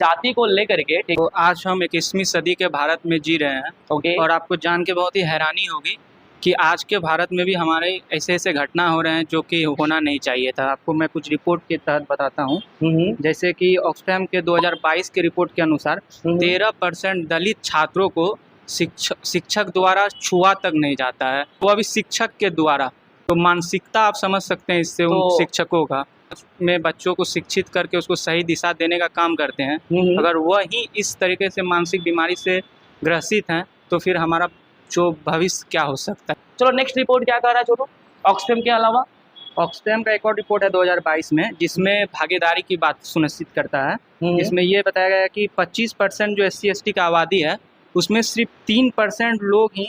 जाति को लेकर के। तो आज हम 21वीं सदी के भारत में जी रहे हैं। ओके। और आपको जान के बहुत ही हैरानी होगी कि आज के भारत में भी हमारे ऐसे ऐसे घटना हो रहे हैं जो कि होना नहीं चाहिए था। आपको मैं कुछ रिपोर्ट के तहत बताता हूँ। जैसे कि ऑक्सफैम के 2022 के रिपोर्ट के अनुसार 13% दलित छात्रों को शिक्षक द्वारा छुआ तक नहीं जाता है, वो अभी शिक्षक के द्वारा। तो मानसिकता आप समझ सकते हैं इससे उन शिक्षकों का में बच्चों को शिक्षित करके उसको सही दिशा देने का काम करते हैं। अगर वही इस तरीके से मानसिक बीमारी से ग्रसित हैं तो फिर हमारा जो भविष्य क्या हो सकता है। चलो नेक्स्ट रिपोर्ट क्या कह रहा है छोटू ऑक्सफैम के अलावा? ऑक्सफैम का एक और रिपोर्ट है 2022 में, जिसमें भागीदारी की बात सुनिश्चित करता है। जिसमें ये बताया गया है कि 25% जो SC ST का आबादी है उसमें सिर्फ 3% लोग ही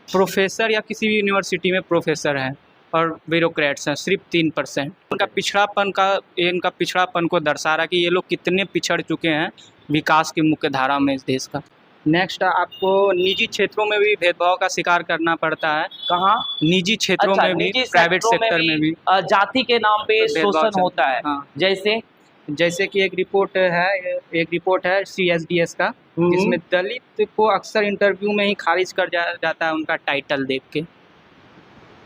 प्रोफेसर या किसी भी यूनिवर्सिटी में प्रोफेसर हैं और ब्यूरोक्रेट्स हैं, सिर्फ 3%। इनका पिछड़ापन को दर्शा रहा है कि ये लोग कितने पिछड़ चुके हैं विकास की मुख्य धारा में इस देश का। नेक्स्ट, आपको निजी क्षेत्रों में भी भेदभाव का शिकार करना पड़ता है। कहाँ? निजी क्षेत्रों में भी, प्राइवेट सेक्टर में भी जाति के नाम पे शोषण होता है। हाँ। जैसे कि एक रिपोर्ट है CSDS का, जिसमें दलित को अक्सर इंटरव्यू में ही खारिज कर जाता है उनका टाइटल देख के।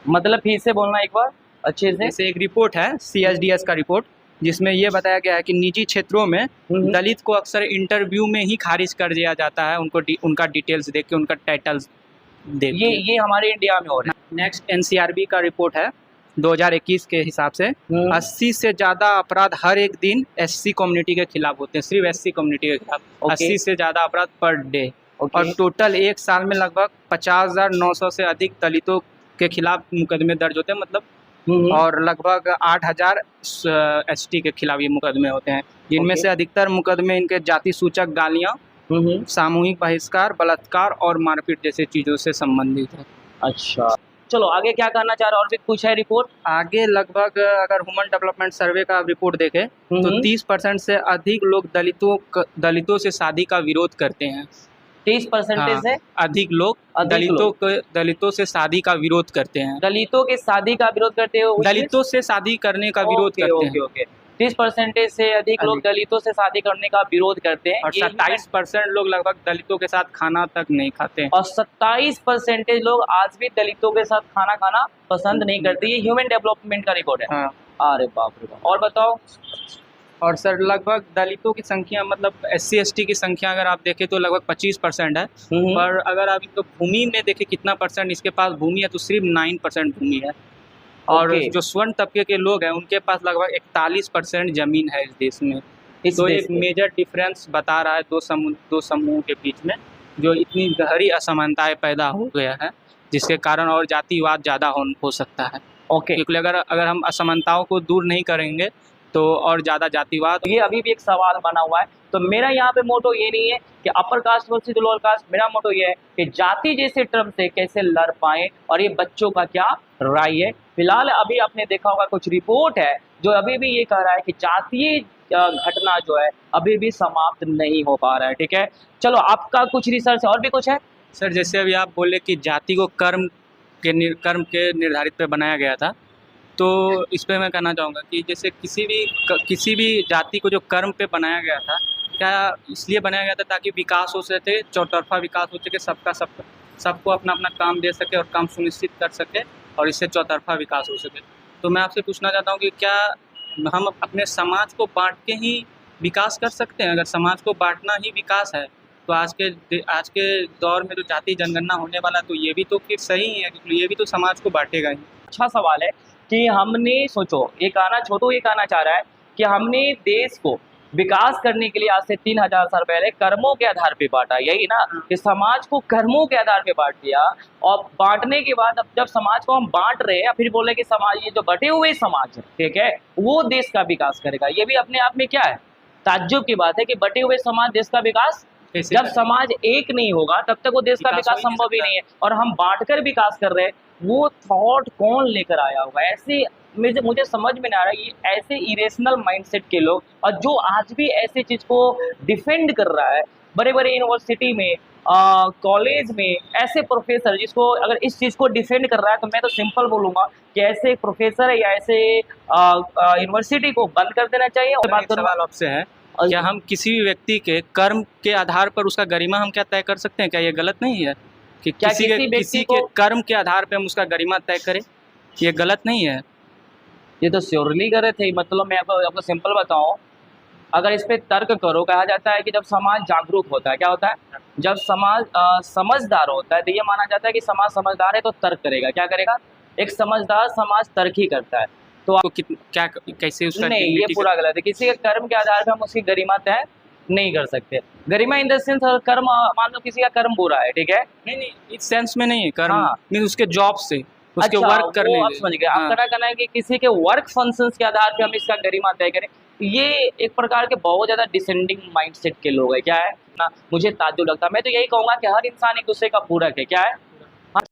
मतलब फिर से बोलना एक बार अच्छे से। जैसे एक रिपोर्ट है CSDS का रिपोर्ट, जिसमें ये बताया गया है कि निजी क्षेत्रों में दलित को अक्सर इंटरव्यू में ही खारिज कर दिया जाता है उनका डिटेल्स देख के, उनका टाइटल्स देख के। ये हमारे इंडिया में हो रहा है। नेक्स्ट NCRB का रिपोर्ट है 2021 के हिसाब से 80 से ज़्यादा अपराध हर एक दिन SC कम्युनिटी के खिलाफ होते हैं, सिर्फ SC कम्युनिटी के खिलाफ। 80 से ज़्यादा अपराध पर डे। और टोटल एक साल में लगभग 50,900 से अधिक दलितों के खिलाफ मुकदमे दर्ज होते हैं, मतलब और लगभग 8,000 ST के खिलाफ ये मुकदमे होते हैं, जिनमें से अधिकतर मुकदमे इनके जाति सूचक गालियाँ, सामूहिक बहिष्कार, बलात्कार और मारपीट जैसे चीज़ों से संबंधित है। अच्छा, चलो आगे क्या करना चाह रहे हो? और भी कुछ है रिपोर्ट आगे? लगभग अगर ह्यूमन डेवलपमेंट सर्वे का रिपोर्ट देखें तो 30% से अधिक लोग दलितों से शादी का विरोध करते हैं। 30% से अधिक लोग दलितों से शादी का विरोध करते हैं। दलितों के शादी का विरोध करते हो? दलितों से शादी करने का विरोध करते हैं। ओके। 30% से अधिक लोग दलितों से शादी करने का विरोध करते हैं। और 27% लोग लगभग दलितों के साथ खाना तक नहीं खाते हैं। और 27% लोग आज भी दलितों के साथ खाना खाना पसंद नहीं करते। ये ह्यूमन डेवलपमेंट का रिकॉर्ड है। अरे बाप रे बाप। और बताओ। और सर लगभग दलितों की संख्या, मतलब SC ST की संख्या अगर आप देखें तो लगभग 25% है। पर अगर आप इनको भूमि में देखें कितना परसेंट इसके पास भूमि है तो सिर्फ 9% भूमि है। और जो स्वर्ण तबके के लोग हैं उनके पास लगभग 41% जमीन है इस देश में। तो एक मेजर डिफरेंस बता रहा है दो समूहों के बीच में, जो इतनी गहरी असमानताएं पैदा हो गया है, जिसके कारण और जातिवाद ज़्यादा हो सकता है। क्योंकि अगर हम असमानताओं को दूर नहीं करेंगे तो और ज़्यादा जातिवाद। ये अभी भी एक सवाल बना हुआ है। तो मेरा यहाँ पे मोटो ये नहीं है कि upper caste versus lower caste, मेरा मोटो ये है कि जाति जैसे टर्म से कैसे लड़ पाएं और ये बच्चों का क्या राय है। फिलहाल अभी आपने देखा होगा कुछ रिपोर्ट है जो अभी भी ये कह रहा है कि जातीय घटना जो है अभी भी समाप्त नहीं हो पा रहा है। ठीक है, चलो आपका कुछ रिसर्च और भी कुछ है? सर जैसे अभी आप बोले कि जाति को कर्म के निर्धारित पे बनाया गया था, तो इस पर मैं कहना चाहूँगा कि जैसे किसी भी जाति को जो कर्म पे बनाया गया था, क्या इसलिए बनाया गया था ताकि विकास हो सके, चौतरफा विकास हो सके, सबको अपना अपना काम दे सके और काम सुनिश्चित कर सके, और इससे चौतरफा विकास हो सके। तो मैं आपसे पूछना चाहता हूँ कि क्या हम अपने समाज को बांट के ही विकास कर सकते हैं? अगर समाज को बांटना ही विकास है तो आज के दौर में जो जाति जनगणना होने वाला, तो ये भी तो फिर सही है, क्योंकि ये भी तो समाज को बांटेगा ही। अच्छा सवाल है कि हमने सोचो ये कहना चाह रहा है कि हमने देश को विकास करने के लिए आज से 3000 साल पहले कर्मों के आधार पे बांटा, यही ना? कि समाज को कर्मों के आधार पे बांट दिया, और बांटने के बाद अब जब समाज को हम बांट रहे हैं फिर बोले कि समाज, ये जो बटे हुए समाज है, ठीक है, वो देश का विकास करेगा। ये भी अपने आप में क्या है, ताज्जुब की बात है कि बटे हुए समाज देश का विकास, जब समाज एक नहीं होगा तब तक वो देश का विकास संभव ही नहीं है। और हम बांटकर विकास कर रहे हैं, वो थॉट कौन लेकर आया होगा? ऐसे मुझे समझ में नहीं आ रहा है। ये ऐसे इरेशनल माइंडसेट के लोग, और जो आज भी ऐसे चीज को डिफेंड कर रहा है, बड़े बड़े यूनिवर्सिटी में, कॉलेज में ऐसे प्रोफेसर जिसको अगर इस चीज को डिफेंड कर रहा है, तो मैं तो सिंपल बोलूंगा कि ऐसे प्रोफेसर या ऐसे यूनिवर्सिटी को बंद कर देना चाहिए। और सवाल आपसे है और क्या हम किसी भी व्यक्ति के कर्म के आधार पर उसका गरिमा हम क्या तय कर सकते हैं? क्या ये गलत नहीं है कि क्या किसी किसी व्यक्ति के को कर्म के आधार पे हम उसका गरिमा तय करें? ये गलत नहीं है। ये तो श्योरली करे थे। मतलब मैं आपको आपको सिंपल बताऊं, अगर इस पे तर्क करो, कहा जाता है कि जब समाज जागरूक होता है, क्या होता है, जब समाज समझदार होता है, तो ये माना जाता है कि समाज समझदार है तो तर्क करेगा। क्या करेगा? एक समझदार समाज तर्क ही करता है। तो तो क्या कैसे उसका नहीं, ये डिग्निटी पूरा गलत है। किसी के कर्म के आधार पर हम उसकी गरिमा तय नहीं कर सकते। गरिमा इन द सेंस, कर्म मान लो किसी का कर्म बुरा है, ठीक है, नहीं नहीं, इस सेंस में नहीं है कर्म, हाँ, मीन उसके जॉब से, उसके अच्छा वर्क करने वो आप से। समझ गए। हाँ आपका कहना है कि किसी के वर्क फंक्शंस के आधार पे हम इसका गरिमा तय करें। ये एक प्रकार के बहुत ज़्यादा डिसेंडिंग माइंडसेट के लोग हैं। क्या है ना, मुझे ताज्जुब लगता है। मैं तो यही कहूँगा कि हर इंसान एक दूसरे का पूरक है। क्या है,